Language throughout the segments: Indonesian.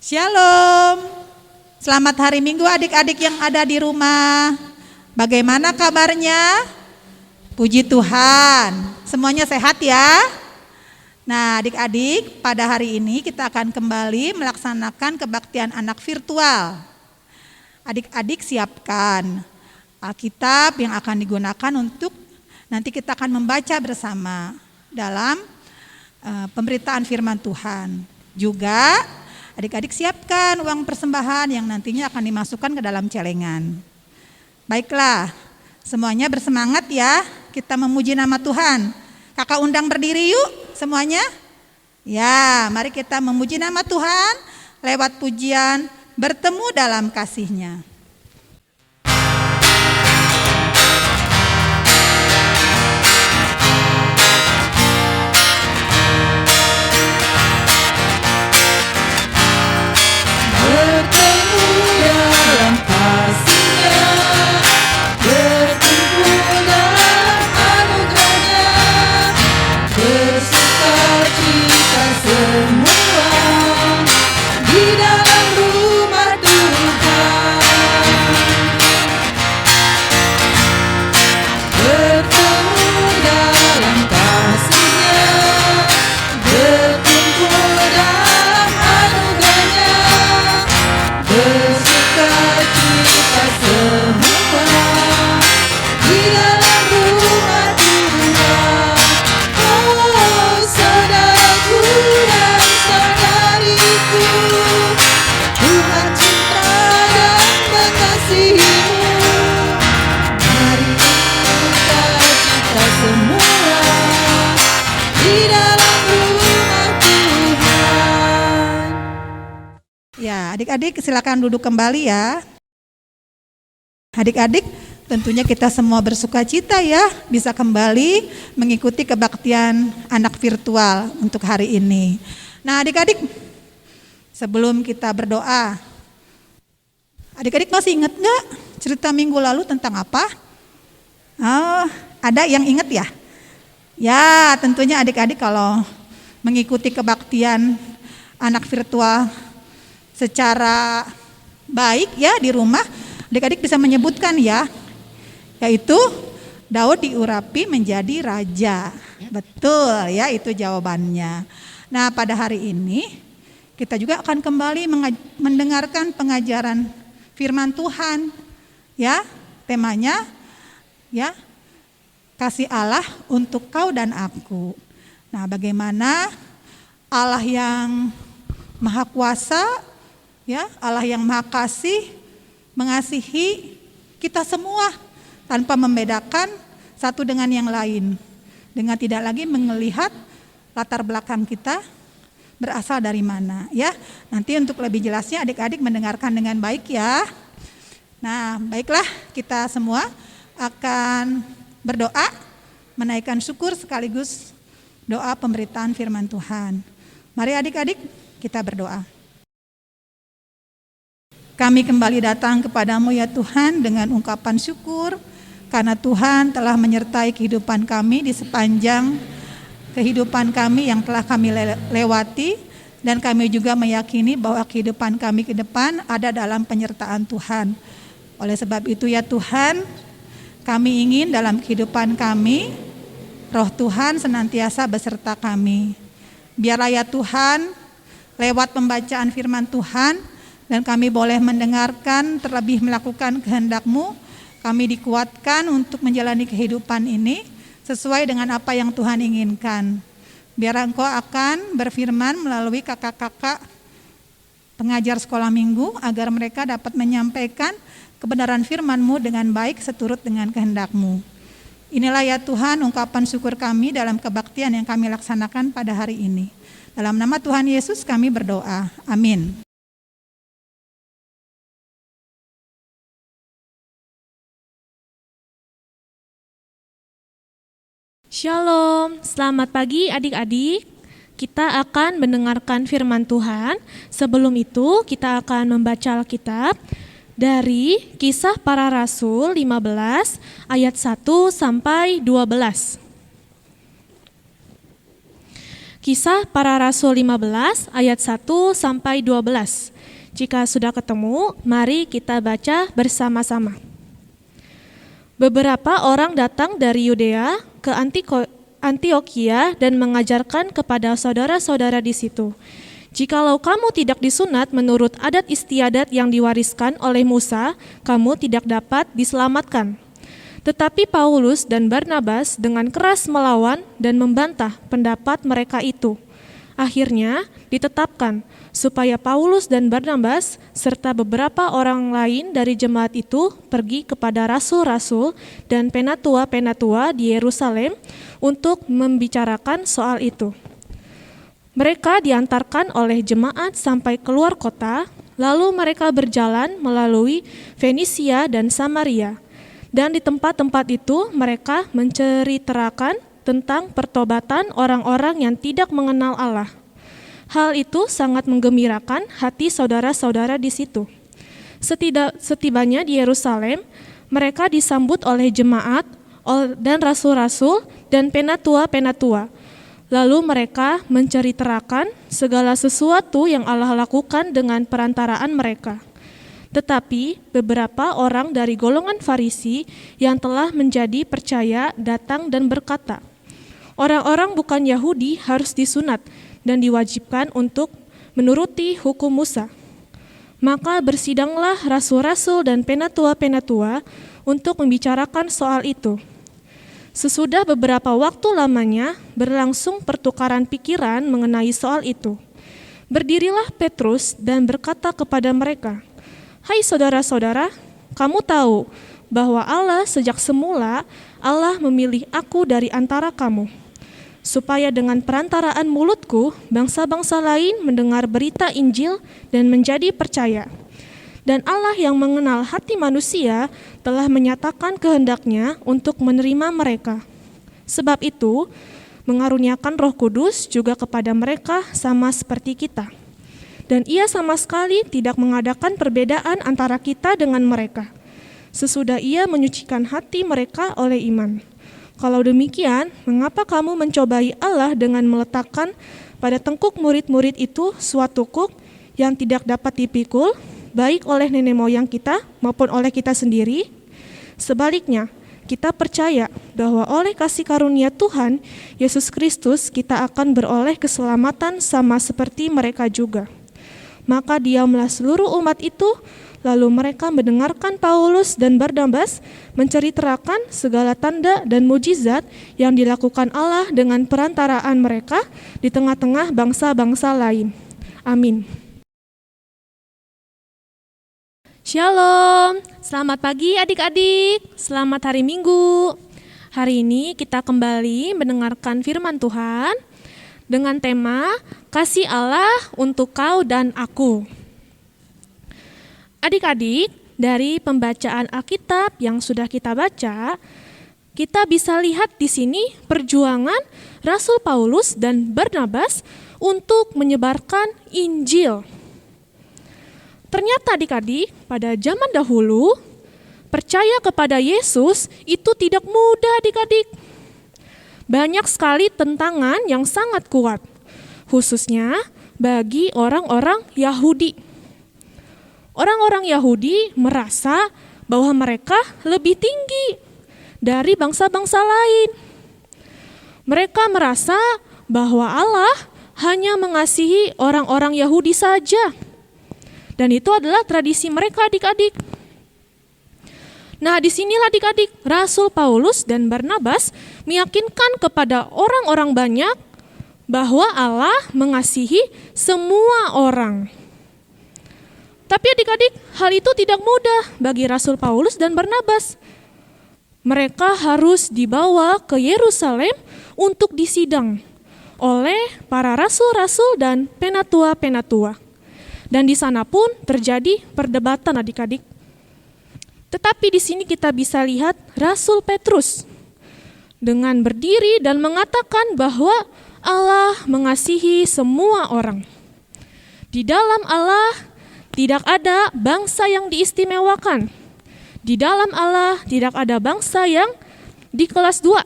Shalom. Selamat hari Minggu adik-adik yang ada di rumah. Bagaimana kabarnya? Puji Tuhan. Semuanya sehat ya? Nah, adik-adik, pada hari ini kita akan kembali melaksanakan kebaktian anak virtual. Adik-adik siapkan Alkitab yang akan digunakan untuk nanti kita akan membaca bersama dalam pemberitaan firman Tuhan. Juga adik-adik siapkan uang persembahan yang nantinya akan dimasukkan ke dalam celengan. Baiklah, semuanya bersemangat ya, kita memuji nama Tuhan. Kakak undang berdiri yuk semuanya. Ya, mari kita memuji nama Tuhan lewat pujian bertemu dalam kasih-Nya. Adik-adik silakan duduk kembali ya. Adik-adik tentunya kita semua bersuka cita ya bisa kembali mengikuti kebaktian anak virtual untuk hari ini. Nah adik-adik, sebelum kita berdoa, adik-adik masih ingat gak cerita minggu lalu tentang apa? Oh, ada yang ingat ya? Ya tentunya adik-adik kalau mengikuti kebaktian anak virtual secara baik ya di rumah, adik-adik bisa menyebutkan ya, yaitu Daud diurapi menjadi raja. Betul ya, itu jawabannya. Nah pada hari ini kita juga akan kembali mendengarkan pengajaran firman Tuhan ya, temanya ya kasih Allah untuk kau dan aku. Nah bagaimana Allah yang Maha Kuasa ya, Allah yang Maha Kasih mengasihi kita semua tanpa membedakan satu dengan yang lain, dengan tidak lagi melihat latar belakang kita berasal dari mana ya. Nanti untuk lebih jelasnya adik-adik mendengarkan dengan baik ya. Nah baiklah, kita semua akan berdoa menaikkan syukur sekaligus doa pemberitaan firman Tuhan. Mari adik-adik kita berdoa. Kami kembali datang kepadamu ya Tuhan dengan ungkapan syukur karena Tuhan telah menyertai kehidupan kami di sepanjang kehidupan kami yang telah kami lewati, dan kami juga meyakini bahwa kehidupan kami ke depan ada dalam penyertaan Tuhan. Oleh sebab itu ya Tuhan, kami ingin dalam kehidupan kami Roh Tuhan senantiasa beserta kami. Biarlah ya Tuhan lewat pembacaan firman Tuhan dan kami boleh mendengarkan terlebih melakukan kehendak-Mu, kami dikuatkan untuk menjalani kehidupan ini sesuai dengan apa yang Tuhan inginkan. Biar Engkau akan berfirman melalui kakak-kakak pengajar sekolah minggu agar mereka dapat menyampaikan kebenaran firman-Mu dengan baik seturut dengan kehendak-Mu. Inilah ya Tuhan ungkapan syukur kami dalam kebaktian yang kami laksanakan pada hari ini. Dalam nama Tuhan Yesus kami berdoa. Amin. Shalom, selamat pagi adik-adik. Kita akan mendengarkan firman Tuhan. Sebelum itu kita akan membaca Alkitab dari Kisah Para Rasul 15 ayat 1 sampai 12. Kisah Para Rasul 15 ayat 1 sampai 12. Jika sudah ketemu, mari kita baca bersama-sama. Beberapa orang datang dari Yudea ke Antiokhia dan mengajarkan kepada saudara-saudara di situ, "Jikalau kamu tidak disunat menurut adat istiadat yang diwariskan oleh Musa, kamu tidak dapat diselamatkan." Tetapi Paulus dan Barnabas dengan keras melawan dan membantah pendapat mereka itu. Akhirnya ditetapkan supaya Paulus dan Barnabas serta beberapa orang lain dari jemaat itu pergi kepada rasul-rasul dan penatua-penatua di Yerusalem untuk membicarakan soal itu. Mereka diantarkan oleh jemaat sampai keluar kota, lalu mereka berjalan melalui Fenisia dan Samaria. Dan di tempat-tempat itu mereka menceritakan tentang pertobatan orang-orang yang tidak mengenal Allah. Hal itu sangat menggembirakan hati saudara-saudara di situ. Setibanya di Yerusalem, mereka disambut oleh jemaat dan rasul-rasul dan penatua-penatua. Lalu mereka menceritakan segala sesuatu yang Allah lakukan dengan perantaraan mereka. Tetapi beberapa orang dari golongan Farisi yang telah menjadi percaya datang dan berkata, "Orang-orang bukan Yahudi harus disunat dan diwajibkan untuk menuruti hukum Musa." Maka bersidanglah rasul-rasul dan penatua-penatua untuk membicarakan soal itu. Sesudah beberapa waktu lamanya berlangsung pertukaran pikiran mengenai soal itu. Berdirilah Petrus dan berkata kepada mereka, "Hai saudara-saudara, kamu tahu bahwa Allah sejak semula Allah memilih aku dari antara kamu, supaya dengan perantaraan mulutku bangsa-bangsa lain mendengar berita Injil dan menjadi percaya. Dan Allah yang mengenal hati manusia telah menyatakan kehendaknya untuk menerima mereka. Sebab itu, mengaruniakan Roh Kudus juga kepada mereka sama seperti kita. Dan Ia sama sekali tidak mengadakan perbedaan antara kita dengan mereka, sesudah Ia menyucikan hati mereka oleh iman. Kalau demikian, mengapa kamu mencobai Allah dengan meletakkan pada tengkuk murid-murid itu suatu kuk yang tidak dapat dipikul, baik oleh nenek moyang kita maupun oleh kita sendiri? Sebaliknya, kita percaya bahwa oleh kasih karunia Tuhan Yesus Kristus kita akan beroleh keselamatan sama seperti mereka juga." Maka diamlah seluruh umat itu, lalu mereka mendengarkan Paulus dan Barnabas menceritakan segala tanda dan mujizat yang dilakukan Allah dengan perantaraan mereka di tengah-tengah bangsa-bangsa lain. Amin. Shalom, selamat pagi adik-adik, selamat hari Minggu. Hari ini kita kembali mendengarkan firman Tuhan dengan tema Kasih Allah untuk kau dan aku. Adik-adik, dari pembacaan Alkitab yang sudah kita baca, kita bisa lihat di sini perjuangan Rasul Paulus dan Barnabas untuk menyebarkan Injil. Ternyata adik-adik, pada zaman dahulu, percaya kepada Yesus itu tidak mudah adik-adik. Banyak sekali tentangan yang sangat kuat, khususnya bagi orang-orang Yahudi. Orang-orang Yahudi merasa bahwa mereka lebih tinggi dari bangsa-bangsa lain. Mereka merasa bahwa Allah hanya mengasihi orang-orang Yahudi saja. Dan itu adalah tradisi mereka adik-adik. Nah, disinilah adik-adik Rasul Paulus dan Barnabas meyakinkan kepada orang-orang banyak bahwa Allah mengasihi semua orang. Tapi adik-adik, hal itu tidak mudah bagi Rasul Paulus dan Barnabas. Mereka harus dibawa ke Yerusalem untuk disidang oleh para rasul-rasul dan penatua-penatua. Dan di sana pun terjadi perdebatan adik-adik. Tetapi di sini kita bisa lihat Rasul Petrus dengan berdiri dan mengatakan bahwa Allah mengasihi semua orang. Di dalam Allah tidak ada bangsa yang diistimewakan. Di dalam Allah tidak ada bangsa yang di kelas 2.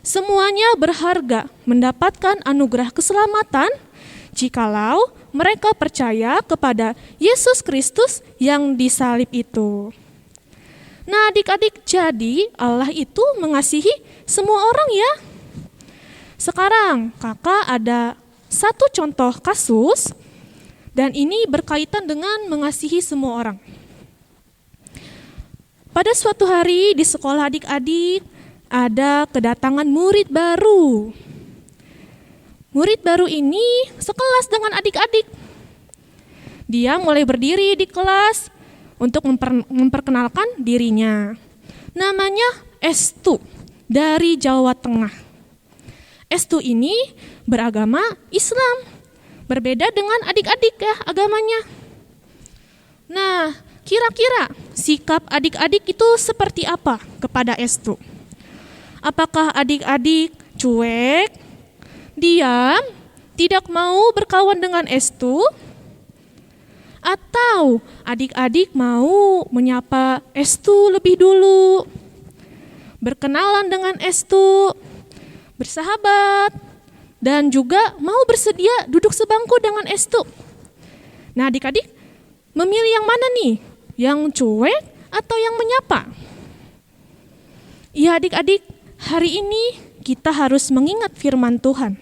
Semuanya berharga mendapatkan anugerah keselamatan jikalau mereka percaya kepada Yesus Kristus yang disalib itu. Nah adik-adik, jadi Allah itu mengasihi semua orang ya. Sekarang kakak ada satu contoh kasus, dan ini berkaitan dengan mengasihi semua orang. Pada suatu hari di sekolah adik-adik ada kedatangan murid baru. Murid baru ini sekelas dengan adik-adik. Dia mulai berdiri di kelas untuk memperkenalkan dirinya. Namanya Estu dari Jawa Tengah. Estu ini beragama Islam, berbeda dengan adik-adik ya agamanya. Nah, kira-kira sikap adik-adik itu seperti apa kepada Estu? Apakah adik-adik cuek, diam, tidak mau berkawan dengan Estu? Atau adik-adik mau menyapa Estu lebih dulu, berkenalan dengan Estu, bersahabat, dan juga mau bersedia duduk sebangku dengan Estu? Nah adik-adik memilih yang mana nih? Yang cuek atau yang menyapa? Ya adik-adik, hari ini kita harus mengingat firman Tuhan.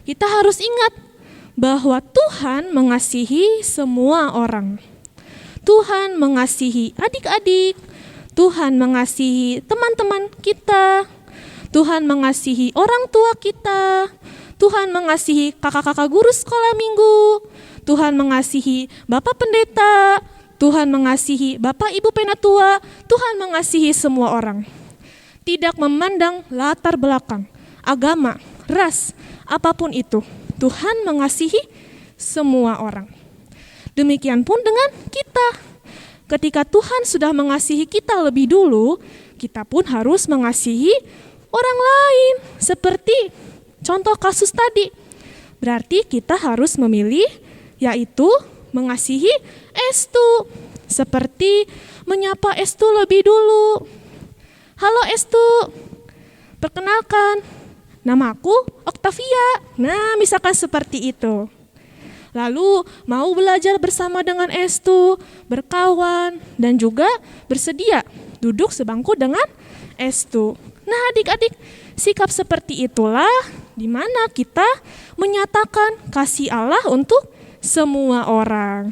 Kita harus ingat bahwa Tuhan mengasihi semua orang. Tuhan mengasihi adik-adik, Tuhan mengasihi teman-teman kita, Tuhan mengasihi orang tua kita, Tuhan mengasihi kakak-kakak guru sekolah minggu, Tuhan mengasihi Bapak Pendeta, Tuhan mengasihi Bapak Ibu Penatua, Tuhan mengasihi semua orang. Tidak memandang latar belakang, agama, ras, apapun itu, Tuhan mengasihi semua orang. Demikian pun dengan kita. Ketika Tuhan sudah mengasihi kita lebih dulu, kita pun harus mengasihi orang lain. Seperti contoh kasus tadi. Berarti kita harus memilih, yaitu mengasihi Estu. Seperti menyapa Estu lebih dulu. Halo Estu, perkenalkan, namaku Octavia. Nah, misalkan seperti itu. Lalu mau belajar bersama dengan Estu, berkawan, dan juga bersedia duduk sebangku dengan Estu. Nah adik-adik, sikap seperti itulah di mana kita menyatakan kasih Allah untuk semua orang.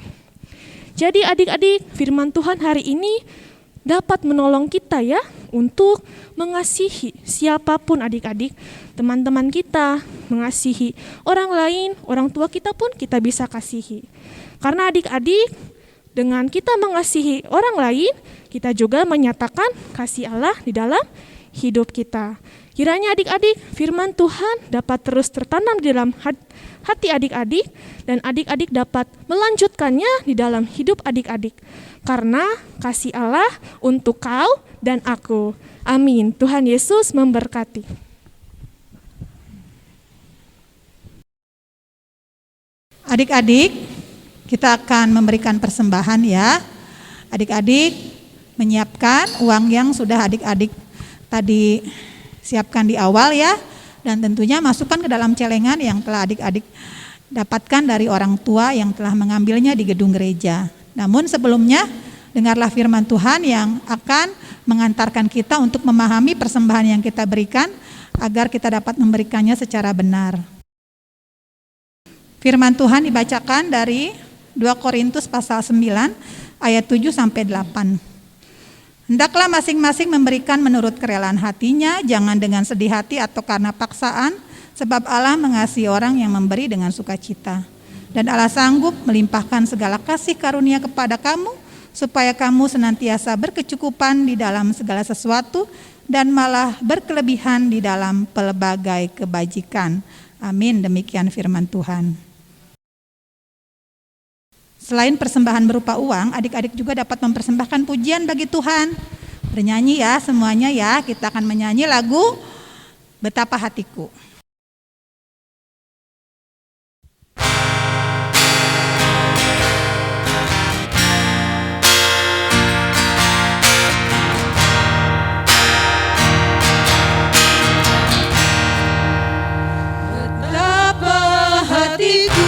Jadi adik-adik, firman Tuhan hari ini dapat menolong kita ya untuk mengasihi siapapun adik-adik, teman-teman kita, mengasihi orang lain, orang tua kita pun kita bisa kasihi. Karena adik-adik, dengan kita mengasihi orang lain, kita juga menyatakan kasih Allah di dalam hidup kita. Kiranya adik-adik, firman Tuhan dapat terus tertanam di dalam hati adik-adik, dan adik-adik dapat melanjutkannya di dalam hidup adik-adik. Karena kasih Allah untuk kau dan aku. Amin. Tuhan Yesus memberkati. Adik-adik, kita akan memberikan persembahan ya. Adik-adik menyiapkan uang yang sudah adik-adik tadi siapkan di awal ya. Dan tentunya masukkan ke dalam celengan yang telah adik-adik dapatkan dari orang tua yang telah mengambilnya di gedung gereja. Namun sebelumnya, dengarlah firman Tuhan yang akan mengantarkan kita untuk memahami persembahan yang kita berikan agar kita dapat memberikannya secara benar. Firman Tuhan dibacakan dari 2 Korintus pasal 9 ayat 7 sampai 8. Hendaklah masing-masing memberikan menurut kerelaan hatinya, jangan dengan sedih hati atau karena paksaan, sebab Allah mengasihi orang yang memberi dengan sukacita. Dan Allah sanggup melimpahkan segala kasih karunia kepada kamu, supaya kamu senantiasa berkecukupan di dalam segala sesuatu, dan malah berkelebihan di dalam pelbagai kebajikan. Amin. Demikian firman Tuhan. Selain persembahan berupa uang, adik-adik juga dapat mempersembahkan pujian bagi Tuhan. Bernyanyi ya semuanya ya, kita akan menyanyi lagu Betapa Hatiku. Betapa hatiku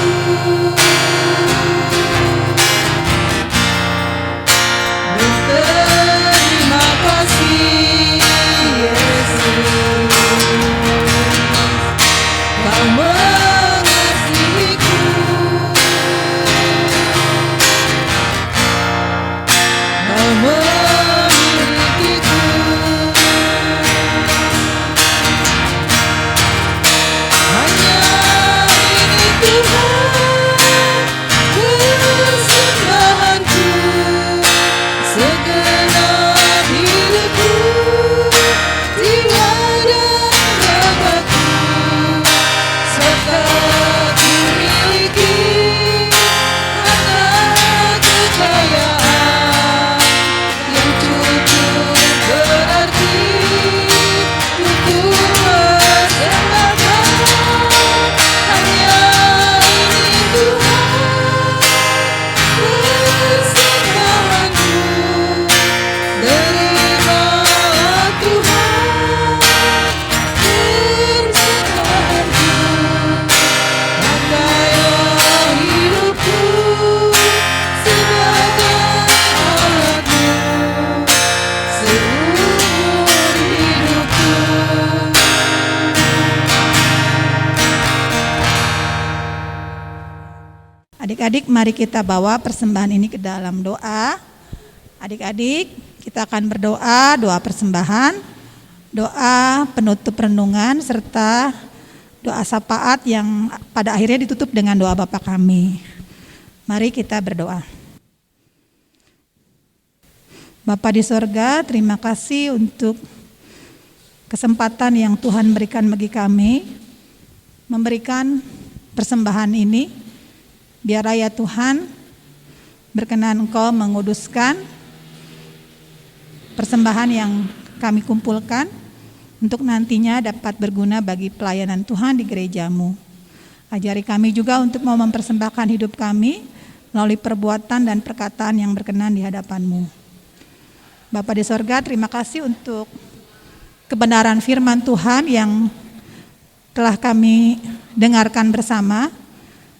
Adik-adik, mari kita bawa persembahan ini ke dalam doa. Adik-adik, kita akan berdoa, doa persembahan, doa penutup renungan, serta doa syafaat yang pada akhirnya ditutup dengan doa Bapa kami. Mari kita berdoa. Bapa di sorga, terima kasih untuk kesempatan yang Tuhan berikan bagi kami, memberikan persembahan ini. Biarlah ya Tuhan, berkenan Engkau menguduskan persembahan yang kami kumpulkan untuk nantinya dapat berguna bagi pelayanan Tuhan di gereja-Mu. Ajari kami juga untuk mau mempersembahkan hidup kami melalui perbuatan dan perkataan yang berkenan di hadapan-Mu. Bapa di sorga, terima kasih untuk kebenaran firman Tuhan yang telah kami dengarkan bersama.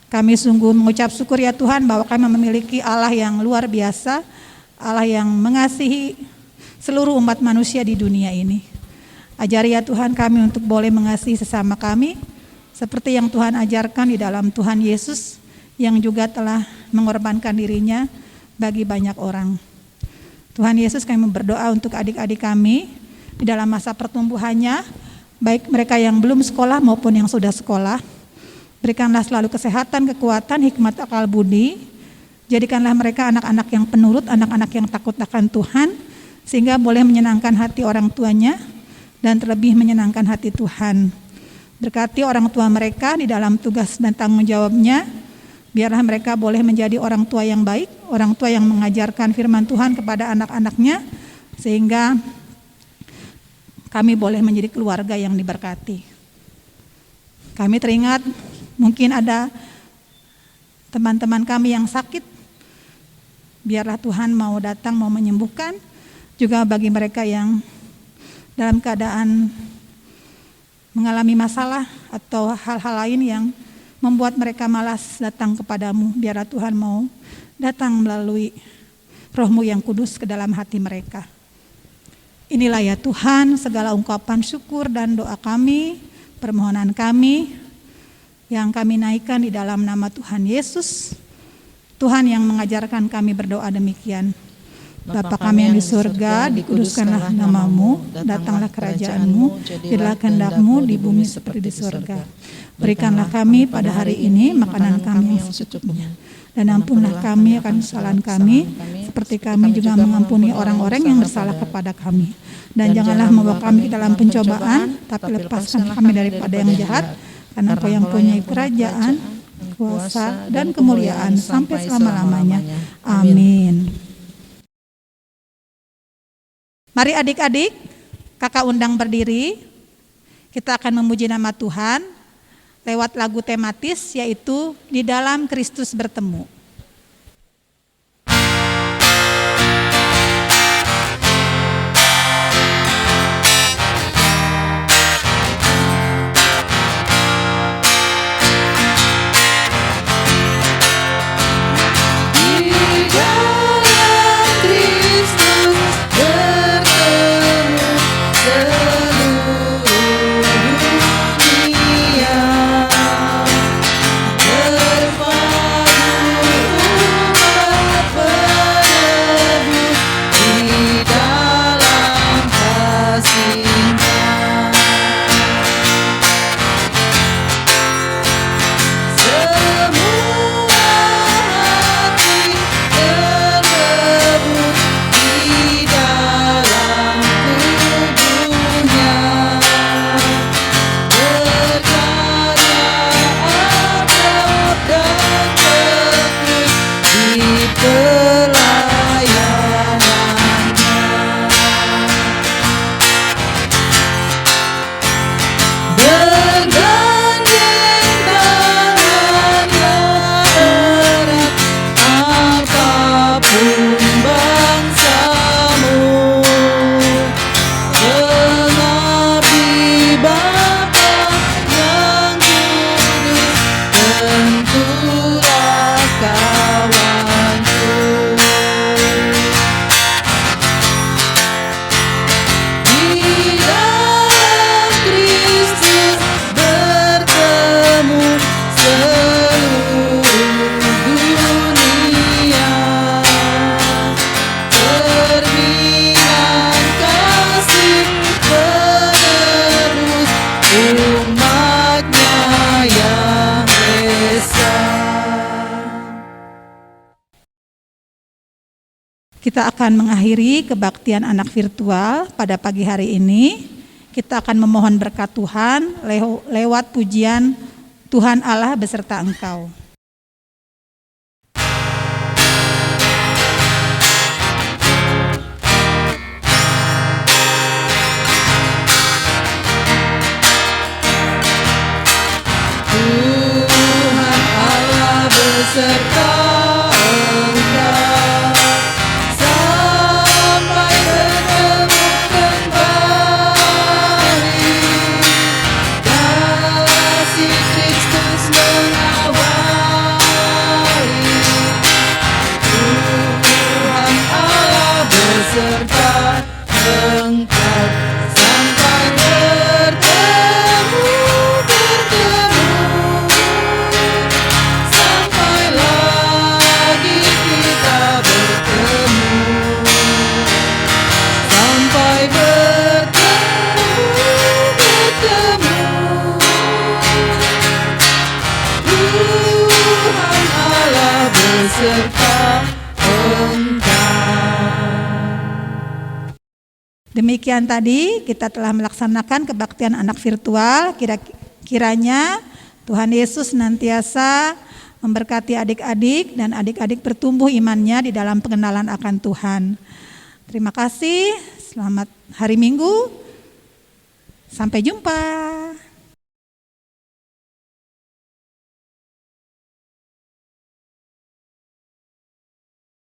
Kami sungguh mengucap syukur ya Tuhan bahwa kami memiliki Allah yang luar biasa, Allah yang mengasihi seluruh umat manusia di dunia ini. Ajari ya Tuhan kami untuk boleh mengasihi sesama kami, seperti yang Tuhan ajarkan di dalam Tuhan Yesus yang juga telah mengorbankan dirinya bagi banyak orang. Tuhan Yesus, kami berdoa untuk adik-adik kami di dalam masa pertumbuhannya, baik mereka yang belum sekolah maupun yang sudah sekolah. Berikanlah selalu kesehatan, kekuatan, hikmat, akal budi. Jadikanlah mereka anak-anak yang penurut, anak-anak yang takut akan Tuhan, sehingga boleh menyenangkan hati orang tuanya dan terlebih menyenangkan hati Tuhan. Berkati orang tua mereka di dalam tugas dan tanggung jawabnya. Biarlah mereka boleh menjadi orang tua yang baik, orang tua yang mengajarkan firman Tuhan kepada anak-anaknya, sehingga kami boleh menjadi keluarga yang diberkati. Kami teringat mungkin ada teman-teman kami yang sakit, biarlah Tuhan mau datang, mau menyembuhkan. Juga bagi mereka yang dalam keadaan mengalami masalah atau hal-hal lain yang membuat mereka malas datang kepadamu, biarlah Tuhan mau datang melalui Roh-Mu yang kudus ke dalam hati mereka. Inilah ya Tuhan segala ungkapan syukur dan doa kami, permohonan kami yang kami naikkan di dalam nama Tuhan Yesus, Tuhan yang mengajarkan kami berdoa demikian. Bapa kami yang di surga, dikuduskanlah nama-Mu, datanglah kerajaan-Mu, jadilah kehendak-Mu di bumi seperti di surga. Berikanlah kami pada hari ini makanan kami yang secukupnya, dan ampunlah kami akan kesalahan kami, seperti kami juga mengampuni orang-orang yang bersalah kepada kami. Dan janganlah membawa kami ke dalam pencobaan, tapi lepaskan kami daripada yang jahat, karena Engkau yang punya kerajaan, kuasa, dan kemuliaan sampai selama-lamanya. Amin. Mari adik-adik, kakak undang berdiri. Kita akan memuji nama Tuhan lewat lagu tematis, yaitu Di Dalam Kristus Bertemu. Terpadu Kita akan mengakhiri kebaktian anak virtual pada pagi hari ini. Kita akan memohon berkat Tuhan lewat pujian Tuhan Allah beserta engkau. Tuhan Allah beserta engkau sampai bertemu kembali. Kasih Kristus mengawali. Tuhan Allah beserta engkau sampai bertemu sampai lagi kita bertemu, sampai bertemu. Tuhan Allah beserta engkau. Demikian tadi kita telah melaksanakan kebaktian anak virtual. Kiranya Tuhan Yesus senantiasa memberkati adik-adik dan adik-adik bertumbuh imannya di dalam pengenalan akan Tuhan. Terima kasih, selamat hari Minggu, sampai jumpa.